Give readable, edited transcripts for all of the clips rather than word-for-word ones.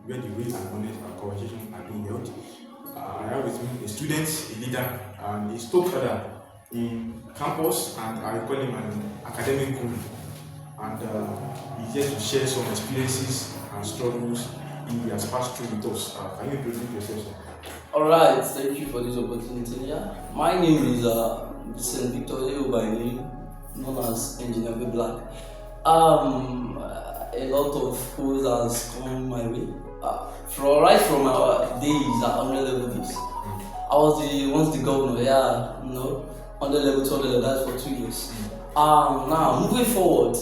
where the great and honest conversation are being held. I have with me a student, a leader, and a stockholder in campus, and I call him an academic guru. And he's here to share some experiences and struggles he has passed through with us. Can you introduce yourself, sir? Alright, thank you for this opportunity. Yeah. My name is Vincent Victor Leo by name, known as Engineer V Black. A lot of schools has come my way. Right from our days at 100 level days. I was once the governor, on the level 200 level, that's for 2 years. Now moving forward,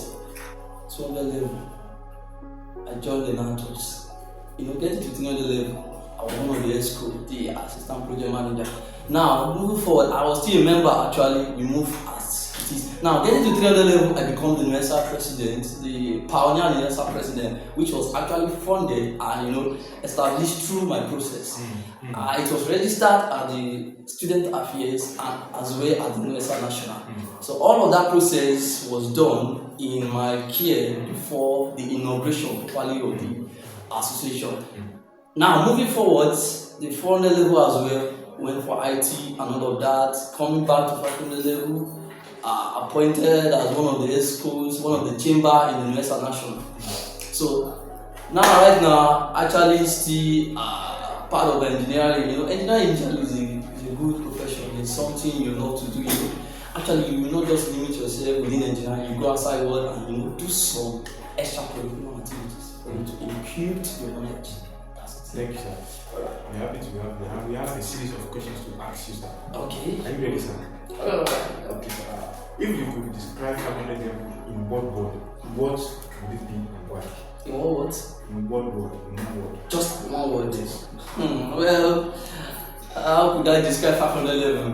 200 level, I joined the Nantos. Getting to 300 level, I was one of the school, the assistant project manager. Now moving forward, I was still a member. Actually, we moved as it is. Now getting to 300 level, I become the universal president, the pioneer universal president, which was actually funded and established through my process. It was registered at the student affairs and as well as the universal national. So all of that process was done in my care before the inauguration actually of the association. Now moving forward, the 400 level as well, went for IT and all of that. Coming back to 500 level, appointed as one of the schools, one of the chamber in the universal national. So right now, actually still part of engineering. Engineering is a good profession. It's something you know to do. Actually, you will not just limit yourself within engineering. You go outside world and do some extracurricular activities for you to impute your knowledge. Thank you, sir. We're happy to have you. We have a series of questions to ask you, sir. Okay. Are you ready, sir? Okay, sir. If you could describe 500 level in one word, what would it be and why? In what word? In one word. In one word. Just one word. Yes. Well, how could I describe 500 level?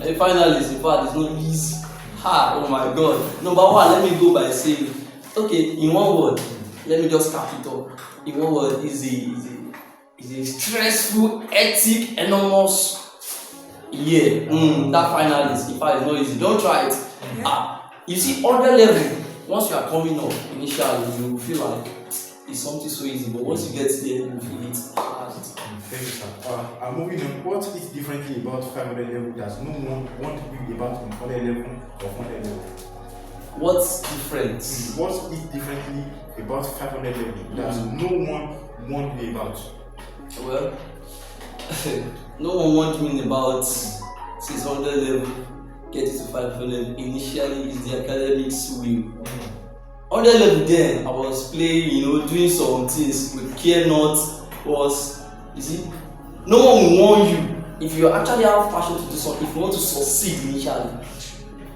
A finalist, in fact, it's not easy. Oh my God. Number one, let me go by saying, okay, in one word, let me just cap it up. In one word, is a stressful, hectic, enormous year. That finalist, in fact, it's not easy. Don't try it. You see, other level, once you are coming up, initially, you will feel like it's something so easy, but once you get there, you feel it hard. Thank you, sir. I'm moving on. What is differently about 500 level that no one wants to be about 100 level or 100 level? What's different? What is differently about 500 level that no one wants to be about? Well, no one wants me about 600 level, get it to 500. Initially, it's the academics will. On the level then, I was playing, doing some things with care not was, you see, no one will warn you. If you actually have passion to do something, if you want to succeed initially,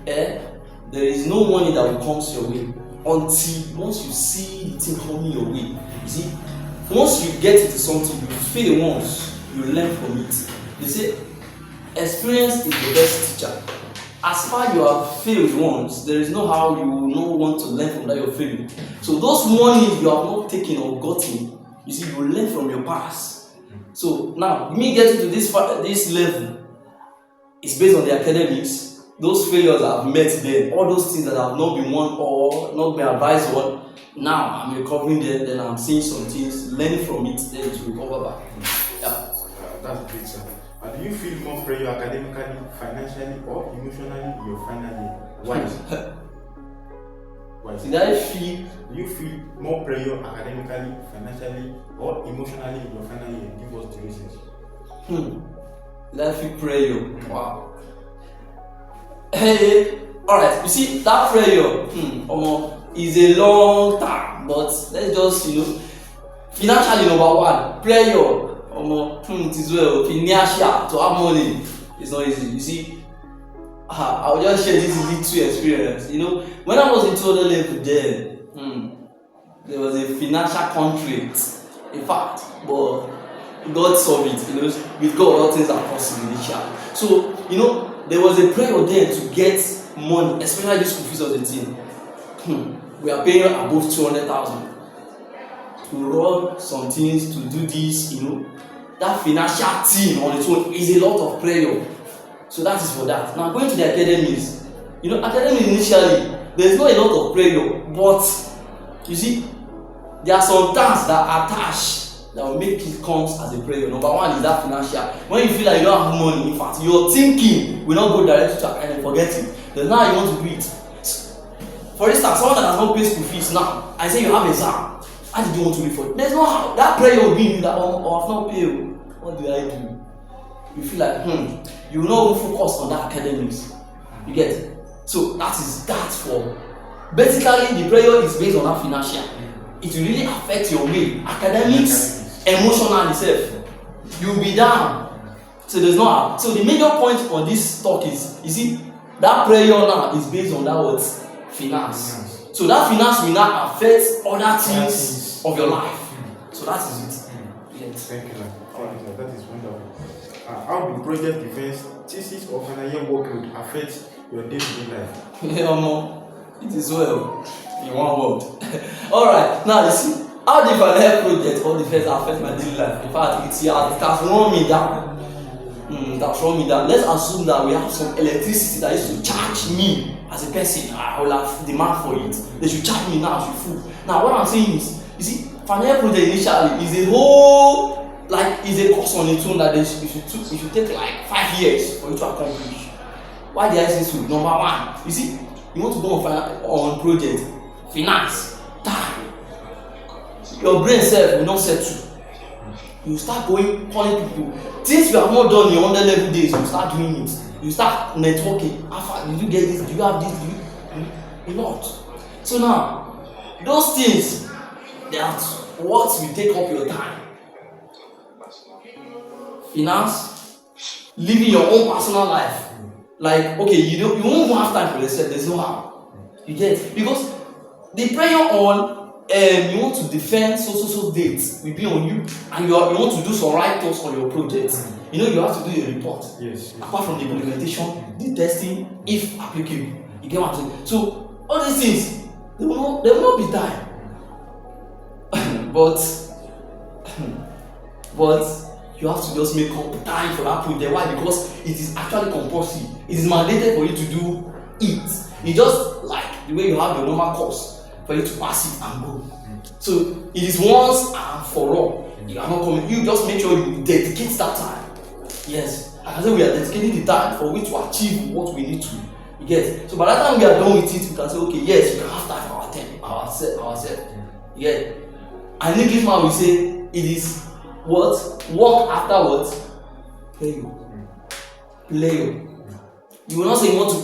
there is no money that will come your way until once you see the thing coming your way. You see, once you get into something, you fail once, you learn from it. They say, experience is the best teacher. As far you have failed once, there is no how you will not want to learn from that you're failing. So those monies you have not taken or gotten, you see, you will learn from your past. So now, me getting to this level is based on the academics. Those failures I've met then, all those things that have not been won or not been advised on, now I'm recovering them, then I'm seeing some things, learning from it, then to recover back. Yeah. That's great, sir. Do you feel more pressure academically, financially, or emotionally in your final year? Why? Why? Do you feel more pressure academically, financially, or emotionally in your final year? Give us the reasons. Did I feel pressure? Wow. Hey, alright, you see, that pressure is a long time, but let's just, financially, number one, pressure. It is well, financial, to have money, it's not easy. You see, I will just share this little experience. When I was in 200 level then, there was a financial contract. In fact, but God solved it. With God, all things are possible initially. So, there was a prayer then to get money, especially the school fees of the team. We are paying above 200,000 to run some things, to do this, that financial team on its own is a lot of prayer. So that is for that. Now going to the academies, academics initially, there is not a lot of prayer, but you see, there are some tasks that are attached that will make it comes as a prayer. Number one is that financial. When you feel like you don't have money, in fact, your thinking will not go directly to and forget it. Then now you want to do it. For instance, someone that has not paid school fees now, I say you have exam. How did you want to wait for it? There's no how. That prayer will be in you that I've not paid. What do I do? You feel like you will not focus on that academics. You get it? So that's for basically the prayer is based on that financial. It will really affect your way, academics, emotional itself. You'll be down. So there's no how. So the major point on this talk is, you see, that prayer now is based on that word finance. So that finance will now affect other things of your life. So that is it. Yes. Thank you. That is wonderful. How do project defense, thesis, or final year workload affect your day-to-day life? It is well in one word. Alright, now you see, how the final year project or defense affect my daily life? In fact, it has run me down. That's run me down. Let's assume that we have some electricity that used to charge me as a person. I will have demand for it. They should charge me now as you fool. Now, what I'm saying is, you see, final year project initially is a whole. Like, is a course on its own that you should take like 5 years for you to accomplish. Why did I say so? Number one, you see, you want to go on project, finance, time. Your brain self will not settle. You start calling people. Things you have not done in your 100 level days, you start doing it. You start networking. Did you get this? Do you have this? A lot. So now, those things, that's what will take up your time. Finance, living your own personal life. Like, okay, you won't even have time for yourself. There's no how. You get, because the prayer on you want to defend so dates will be on you, and you want to do some write-ups on your project. You know, you have to do a report. Yes. Apart from the implementation, the testing, if applicable. You get what I'm saying? So all these things, they will not be time. but you have to just make up time for that project. Why? Because it is actually compulsory. It is mandated for you to do it. It's just like the way you have your normal course for you to pass it and go. So it is once and for all. You are not coming. You just make sure you dedicate that time. Yes, I can say we are dedicating the time for we to achieve what we need to. You get. So by the time we are done with it, we can say, okay, yes, we can have time for ourselves. You get. And English man will say it is what? Work after what? Play. You will not say you want to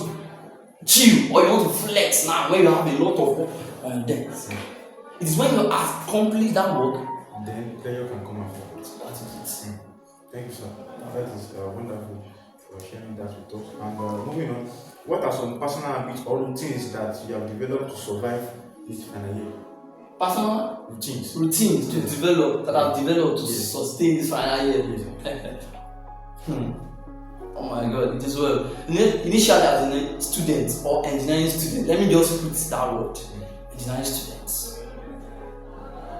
chill or you want to flex now when you have a lot of work on your desk. It is when you accomplish that work, then player can come after. That is it. Thank you, sir. That is wonderful for sharing that with us. And moving on, what are some personal habits or routines that you have developed to survive this final year? Personal routines to develop that I've developed to sustain this final year. Oh my God, it is well. Initially, as a student or engineering student, let me just put that word: engineering students.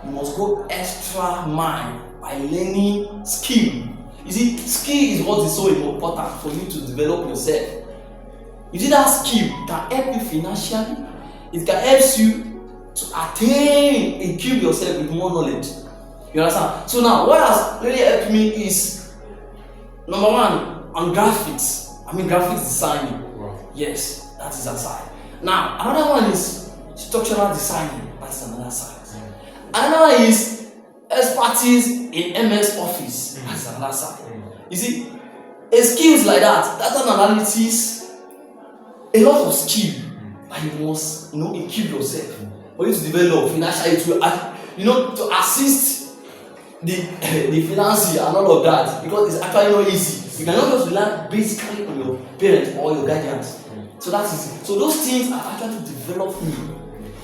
You must go extra mile by learning skill. You see, skill is what is so important for you to develop yourself. You see, that skill can help you financially. It can help you to attain and equip yourself with more knowledge. You understand? So now, what has really helped me is, number one, on graphics. Graphics designing. Wow. Yes, that is a side. Now, another one is structural designing. That's another side. Another one is expertise in MS Office. That's another side. You see, a skills like that, data analysis, a lot of skill that you must, equip yourself. For you to develop financially, to assist the financier and all of that, because it's actually not easy. You cannot just rely basically on your parents or your guardians. So that is it. So those things have actually developed me.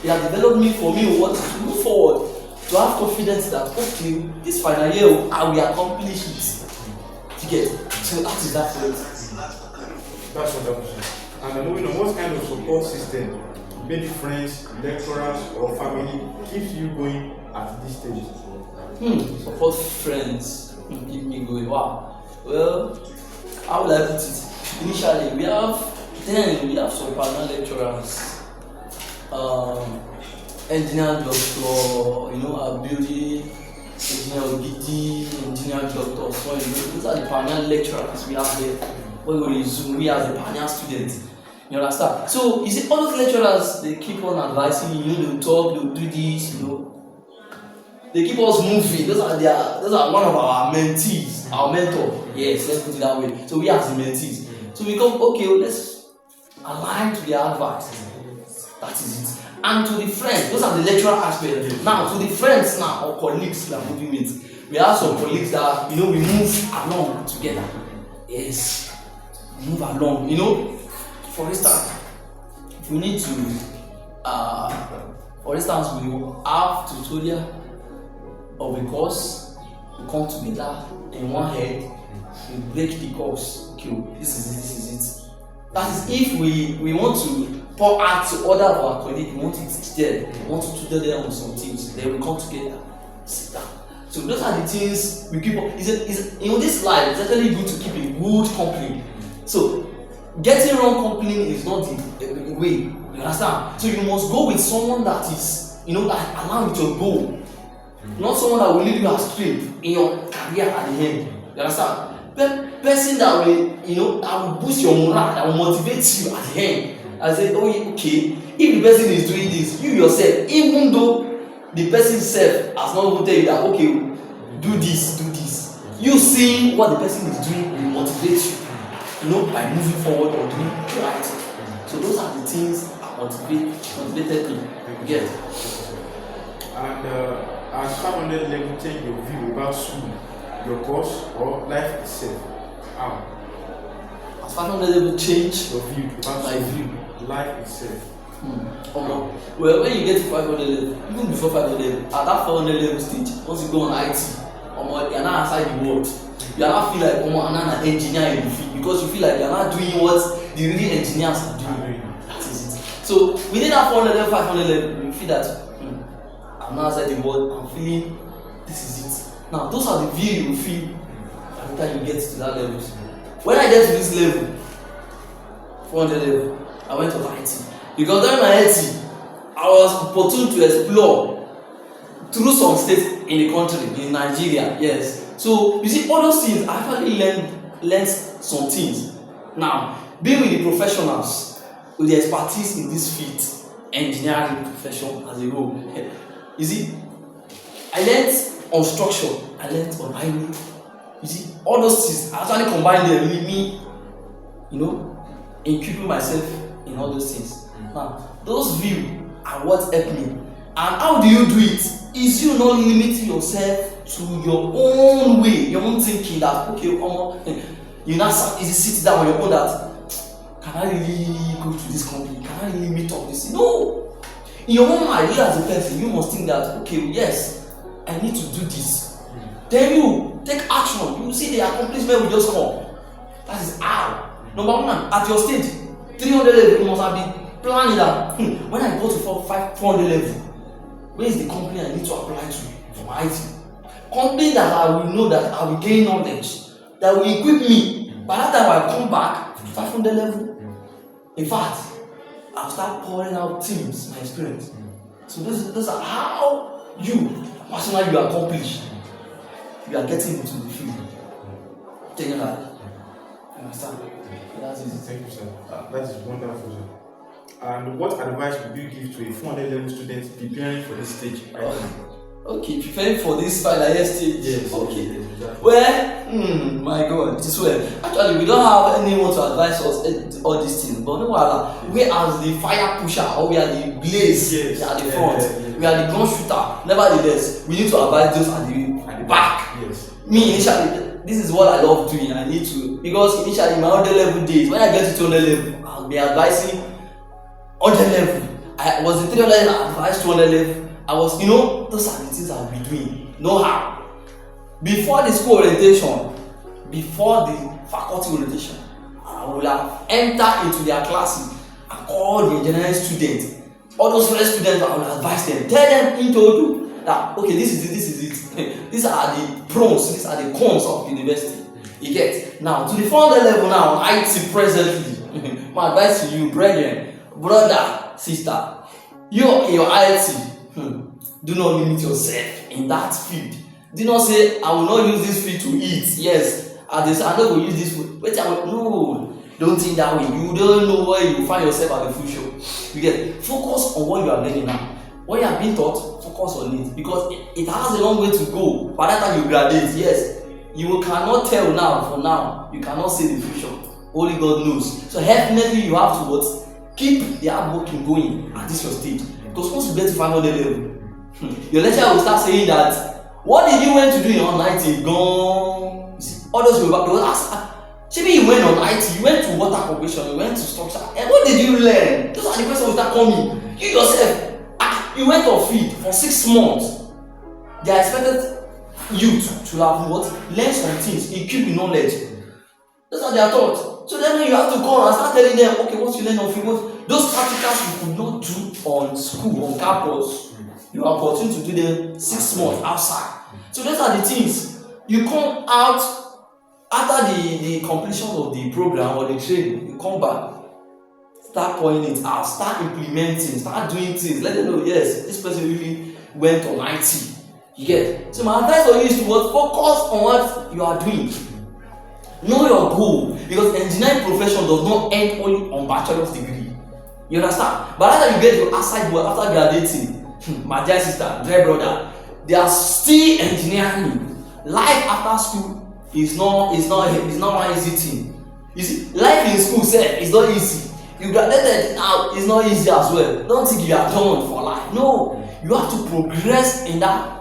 They have developed me for me what to move forward, to have confidence that okay, this final year I will accomplish it. To get. So that is that point. That's wonderful. And moving on, what kind of support system, maybe friends, lecturers, or family, keeps you going at this stage? Support friends keep me going. Wow. Well, how would I put it? Initially, we have some partner lecturers, engineer doctor, our building engineer Gidi, engineer doctor, so those are the pioneer lecturers we have there. When we resume, we as the pioneer students. You understand? So you see, all those lecturers, they keep on advising you, they'll talk, they'll do this, you know. They keep us moving. Those are one of our mentees, our mentor. Yes, let's put it that way. So we as the mentees. So we come, okay, let's align to their advice. That is it. And to the friends, those are the lecturer aspects. Now, to the friends now, or colleagues we are moving with. We have some colleagues that, you know, we move along together. Yes, move along. You know, for instance, if we need to, for instance, we have tutorial of a course, we come together in one head, we break the course. Okay, this is it. That is if we want to pour out to other of our colleagues, we want to teach them, we want to tutor them on some things, then we come together, sit down. So those are the things we keep on. In this life, it's actually good to keep a good company. So getting wrong company is not the way. You understand? So you must go with someone that is, you know, that align with your goal. Not someone that will lead you astray in your career at the end. You understand? Person that will, you know, that will boost your morale, that will motivate you at the end. I say, oh, okay, if the person is doing this, you yourself, even though the person itself has not even tell you that, okay, do this. You seeing what the person is doing will motivate you, you know, by moving forward or doing the right thing. So those are the things that motivated me. You get? And as 500 level change your view about school, your course, or life itself? How? As 500 level change your view about my view. Life itself. Well, when you get to 500 level, even before 500 level, at that 500 level stage, once you go on IT, you are not outside the world. You are not feel like I'm an engineer in the field because you feel like you are not doing what the real engineers are doing. That is it. So within that 400 level, 500 level, you feel that I'm not outside the world. I'm feeling this is it. Now those are the view you feel after you get to that level. When I get to this level, 400 level, I went to IT. Because during my IT, I was opportune to explore through some states in the country, in Nigeria, yes. So, you see, all those things, I actually learned some things. Now, being with the professionals, with the expertise in this field, engineering profession as a whole, you see, I learned on structure, I learned on highway. You see, all those things, I actually combined them with me, you know, in keeping myself in all those things. Now, those views are what help me. And how do you do it? Is you not limiting yourself to your own way, your own thinking that, okay, you now sit down on your own that, can I really go to this company? Can I really meet up this? No! In your own mind, you as a person, you must think that, okay, yes, I need to do this. Then you take action. You see the accomplishment will just come. That is how. Number one, at your stage, 300 level, you must have been planning that when I go to 400 level, where is the company I need to apply to for my IT? Company that I will know that I will gain knowledge, that will equip me. By that time I come back to 500 level. In fact, I'll start pouring out teams, my experience. So those are how you personally you accomplish. You are getting into the field. Taking that. You understand? That's easy. Thank you, sir. That is wonderful, sir. And what advice would you give to a 400 level student preparing for this stage? Okay, preparing for this final year stage. Yes. Okay. Yes, exactly. Well, my God, this way. Actually, we don't have anyone to advise us all these things. But no matter, we are the fire pusher or we are the blaze. Yes. We are the front. We are the gun shooter. Nevertheless, we need to advise those at the back. Yes. Me initially, this is what I love doing. I need to, because initially in my 100 level days, when I get to 200 level, I'll be advising 100 level. I was in 300 level, I advised 200 level. I was, you know, those are the things I'll be doing. Know how. Before the school orientation, before the faculty orientation, I will have entered into their classes and call the engineering students. All those fresh students, I will advise them. Tell them into that, okay, this is it. These are the pros, these are the cons of university. You get? Now, to the 400 level now, IT presently, my advice to you, brethren, brother, sister, you in your IT, do not limit yourself in that field. Do not say, I will not use this food to eat. Yes, as they say, I no go use this food. Wait, no, don't think that way. You don't know where you find yourself at the food show. You get, focus on what you are learning now. What you have been taught, focus on it, because it has a long way to go. By that time you graduate, yes, you cannot tell now. For now, you cannot see the future. Only God knows. So definitely you have to what? Keep the hard working going at this your stage. Because once you get to final level, your lecturer will start saying that, what did you went to do in on IT? Gone. You see, all those people will ask, maybe you went on IT, you went to water corporation, you went to structure, and what did you learn? Those are the questions will start coming. You yourself, you went on field for 6 months. They expected you to have what? Learn some things, equip with knowledge. That's what they are taught. So then you have to come and start telling them, okay, what you learn on field, those practicals you could not do on school, on campus, you have opportunity to do them 6 months outside. So those are the things. You come out after the completion of the program or the training, you come back, start pouring it out, start implementing, start doing things, let them know, yes, this person really went on IT. You get? So my advice for you is to focus on what you are doing. Know your goal, because engineering profession does not end only on bachelor's degree. You understand? But after you get your outside work, after graduating, my dear sister, dear brother, they are still engineering. Life after school is not one easy thing. You see, life in school is not easy. You graduated now, it's not easy as well. Don't think you are done for life. No, you have to progress in that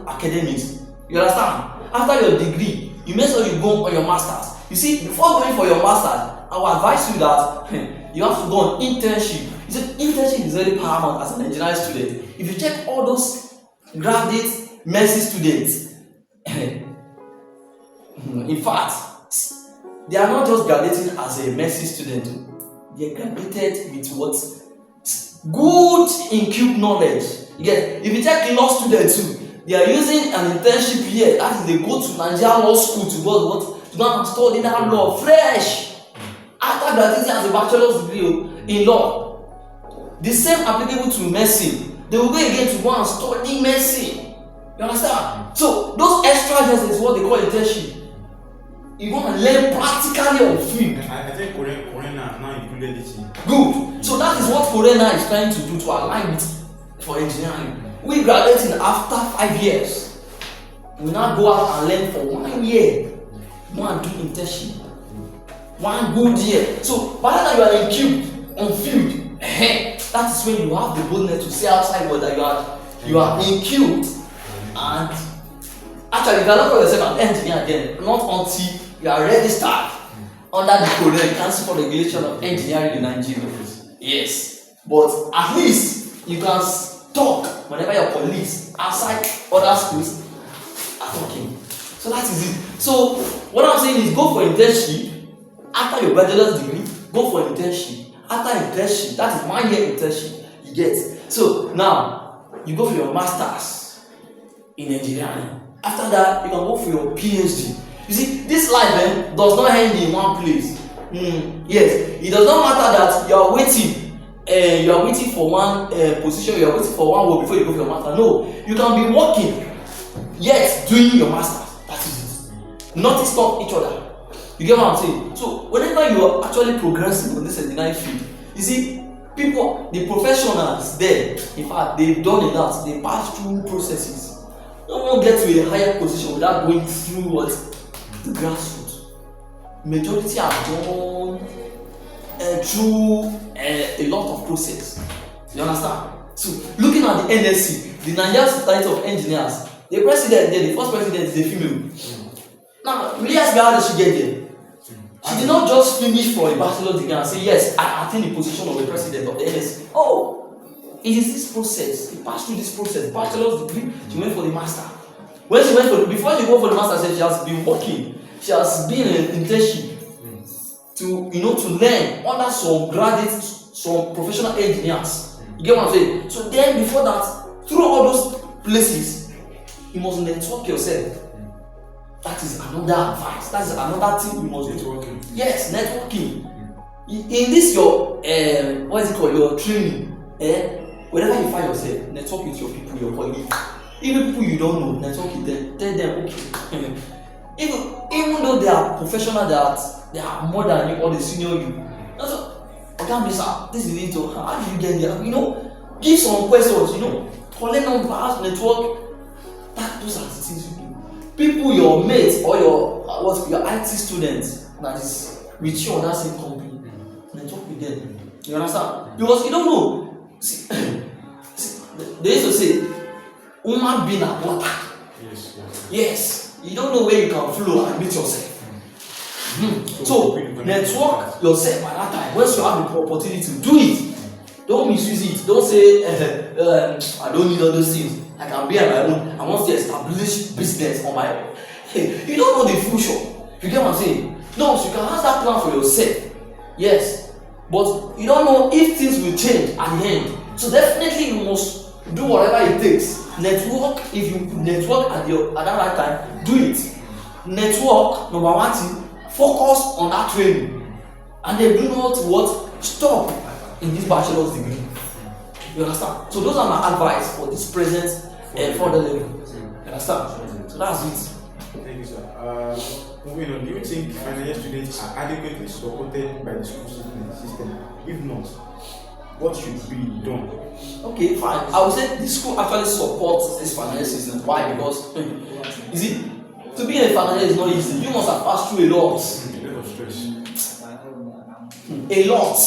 academics. You understand? After your degree, you make sure you go on your masters. You see, before going for your masters, I will advise you that you have to go on internship. You see, internship is very paramount as an engineering student. If you check all those graduate mercy students, in fact, they are not just graduating as a mercy student. They are graduated with what? Good incubed knowledge. If you check law students too, they are using an internship here. That is, they go to Nigeria Law School to go and study that law fresh. After graduating as a bachelor's degree in law, the same applicable to medicine. They will go again to go and study medicine. You understand? So those extra years is what they call internship. You want to learn practically on field. I think Corona now included it in. Good. So that is what Corona is trying to do to align with for engineering. We graduating after 5 years. We now go out and learn for 1 year. One do internship. 1 good year. So by the time you are in queue on field, that is when you have the boldness to say outside whether you are in queue, and actually you cannot call yourself an engineer again, not until you are registered under the correct council for regulation of engineering in Nigeria. Yes, but at least you can talk whenever your colleagues outside other schools are talking. So that is it. So what I'm saying is, go for internship after your bachelor's degree. Go for internship. After internship, that is 1 year internship you get. So now you go for your masters in engineering. After that, you can go for your PhD. You see, this life does not end in one place. Yes, it does not matter that you are waiting for one position, you are waiting for one work before you go for your master. No, you can be working yet doing your masters. That is it. Nothing stop each other. You get what I'm saying? So whenever you are actually progressing in this engineering field, you see, people, the professionals there, in fact, they've done a lot. They pass through processes. No one gets to a higher position without going through what? The grassroots. Majority are done through a lot of process. You understand? So looking at the NSC, the Nigerian Society of Engineers, the president there, the first president is a female. Now, really ask me, how did she get there? She did not just finish for a bachelor's degree and say, yes, I attain the position of the president of the NSC. Oh, it is this process. She passed through this process. Bachelor's degree, she went for the master. When she went before she go for the master, she has been working. She has been in an internship to learn under some graduates, some professional engineers. You get what I'm saying? So then before that, through all those places, you must network yourself. That is another advice. That is another thing you must do. Networking. Yes, networking. In this your what is it called? Your training. Wherever you find yourself, network with your people, your colleagues. Even people you don't know, network with them, tell them, okay. even though they are professional, they are more than you or they senior you. Okay, Mister, this is it. How do you get there? You know, give some questions. You know, collect numbers, network. Those are the things you do. People, your mates or your IT students that is with you on that same company, network with them. You understand? Because you don't know. See, they used to say, "Woman being a water." Yes. You don't know where you can flow and meet yourself. So network yourself at that time. Once you have the opportunity, do it. Don't misuse it. Don't say, I don't need all those things. I can be on my own. I want to establish business on my own. You don't know the future. You get what I'm saying? No, so you can have that plan for yourself. Yes. But you don't know if things will change at the end. So definitely you must do whatever it takes. Network, if you network at that right time, do it. Network, number one thing, focus on that training. And then do not stop in this bachelor's degree. You understand? So those are my advice for this present further level. You understand? So that's it. Thank you, sir. Moving on, do you think final year students are adequately supported by the school system? If not, what should be done? Okay, fine. I would say the school actually supports this final year system. Why? Because you see, to be in a final year is not easy. You must have passed through a lot. A lot of stress. A lot.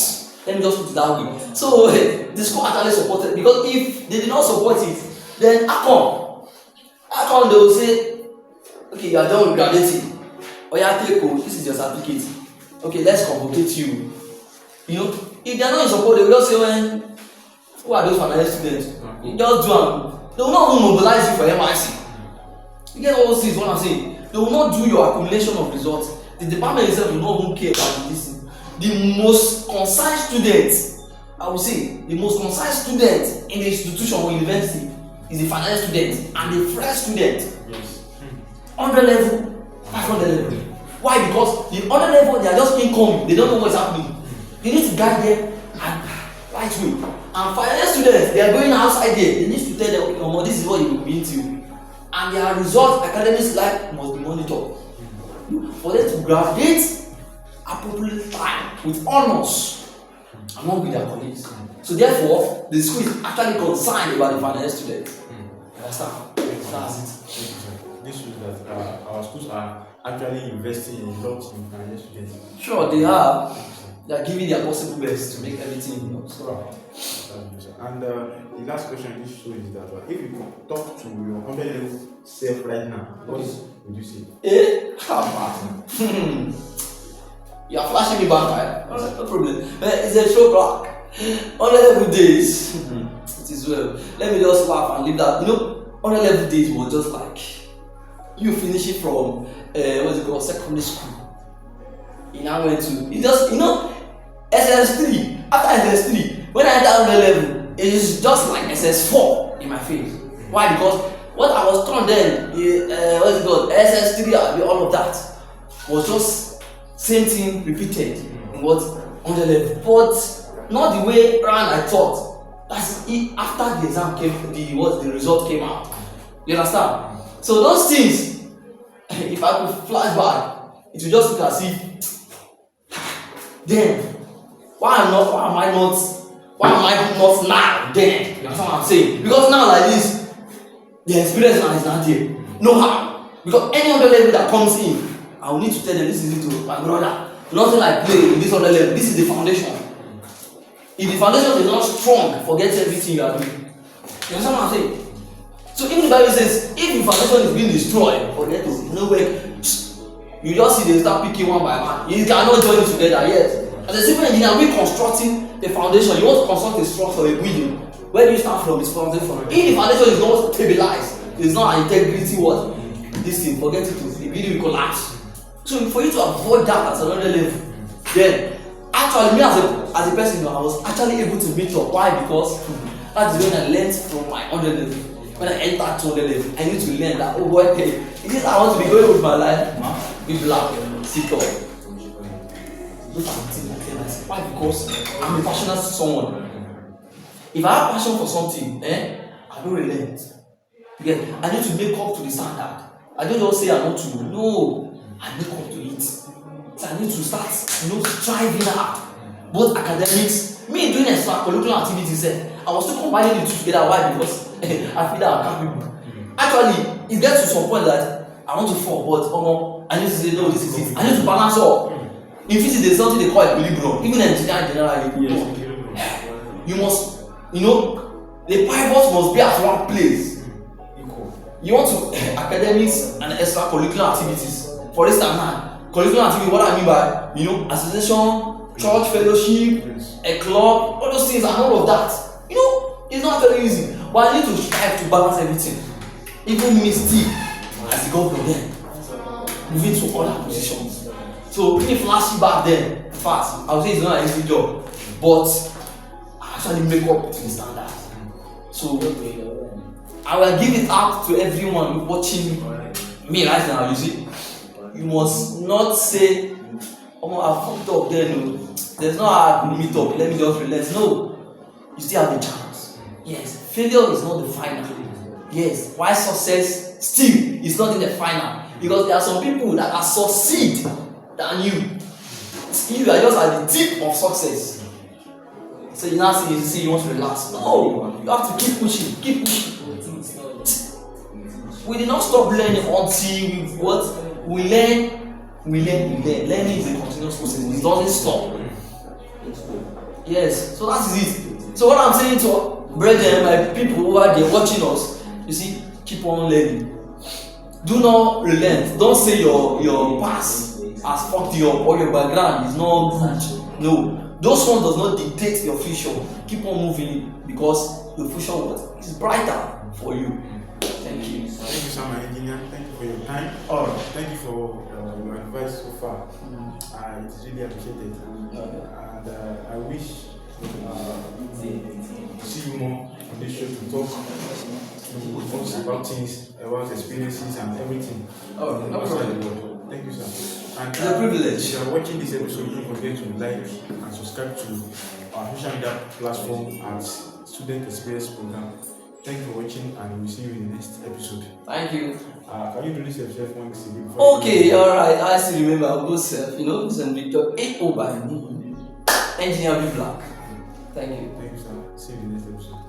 Let me just put it that way. So the school actually supported, because if they did not support it, then how come they will say, okay, you are done with graduating. Or this is your certificate. Okay, let's convocate you. You know, if they are not in support, they will just say, who are those final students? You just do them. They will not even mobilize you for MIC. You get all those things, what I'm saying? They will not do your accumulation of results. The department itself will not even care about this. The most concise student, I would say, the most concise student in the institution or university is the final student and the fresh student. Yes. 100 level, 500 level. Why? Because the 100 level, they are just incoming. They don't know what's happening. You need to guide them and right way. And final students, they are going outside there. They need to tell them, okay, this is what you will be into. And their results, academic life must be monitored. For them to graduate appropriate time with honors among with their colleagues. So therefore, the school is actually concerned about the final students. Understand? That's it. This shows that our schools are actually investing a lot in final students. Sure, they are. They are giving their possible best to make everything so. And the last question this show is that if you could talk to your underlevel self right now, what would you say? You are flashing me back, right? No problem. It's a show back. Underlevel days. It is well. Let me just laugh and leave that. You know, underlevel days was just like you finish it from what's it called, secondary school. You now went to SS3. After SS3, when I entered underlevel, it is just like SS4 in my face. Why? Because what I was taught then, what's it called, SS3, all of that was just same thing repeated in what underlevel, but not the way around I thought. That's it. After the exam came, the result came out. You understand? So those things, if I could flash back, it will just look as if then why am I not now then? You understand what I'm saying? Because now like this, the experience now is not there. No how. Because any other level that comes in, I will need to tell them this is it to my brother. Nothing like play in this other level. This is the foundation. If the foundation is not strong, forget everything you are doing. You understand what I'm saying? So even the Bible says, if the foundation is being destroyed, forget it. No way. You just see they start picking one by one. You cannot join it together, yes. As a civil engineer, we constructing the foundation. You want to construct a structure, a building. Where do you start from? It's foundation. If the foundation is not stabilized, it's not an integrity what? This thing, forget it. The building will collapse. So for you to avoid that at another level, then actually me as a person, I was actually able to meet up. Why? Because that's when I learned from my 100 level. When I entered 200 level, I need to learn that, oh boy, hey, it is I want to be going with my life, be black, sit up. Those are the things I tell myself. Why? Because I'm a passionate someone. If I have passion for something, I don't relent. Again, I need to make up to the standard. I don't just say I want to. No, I make up to it. So I need to start, striving hard. Both academics, me doing extracurricular activities. I was still combining the two together. Why? Because I feel that I'm capable. Actually, it gets to some point that I want to fall, but I need to say no. This is it. I need to balance up. In physics, there's something they call equilibrium. Even in engineering general, you must, the pivot must be at one place. You want to academics and extracurricular activities. For instance, now, curricular activity, what I mean by, association, church fellowship, a club, all those things and all of that. It's not very easy. But I need to strive to balance everything. Even me still, as a governor then, moving to other positions. So being flashy back then, fast, I would say it's not an easy job. But I actually make up to the standard. So I will give it out to everyone watching me right now. You see, you must not say, "Oh, I fucked up there." No, there's no how I meet up. Let me just relax. No, you still have a chance. Yes, failure is not the final. Yes, why success still is not in the final, because there are some people that are succeed than you. You are just at the tip of success. So you now see you want to relax. No, you have to keep pushing, keep pushing. We did not stop learning until we learn. Learning is a continuous process. It doesn't stop. Yes, so that is it. So what I'm saying to brethren, my people who are there watching us, you see, keep on learning. Do not relent. Don't say your past has fucked you up or your background is not good. No, those ones does not dictate your future. Keep on moving because the future is brighter for you. Thank you. Thank you, sir, my engineer. Thank you for your time. Thank you for your advice so far. It is really appreciated. And I wish to see you more on this show to talk to us about things, about experiences and everything. No problem. Thank you, sir. And it's a privilege. If you are watching this episode, don't forget to like and subscribe to our social media platform at Student Experience Program. Thank you for watching, and we'll see you in the next episode. Thank you. Can you introduce yourself once again? Okay, alright. I still remember I'll go self. St. Victor 8 by me. Engineer B Black. Thank you. Thank you, sir. See you in the next episode.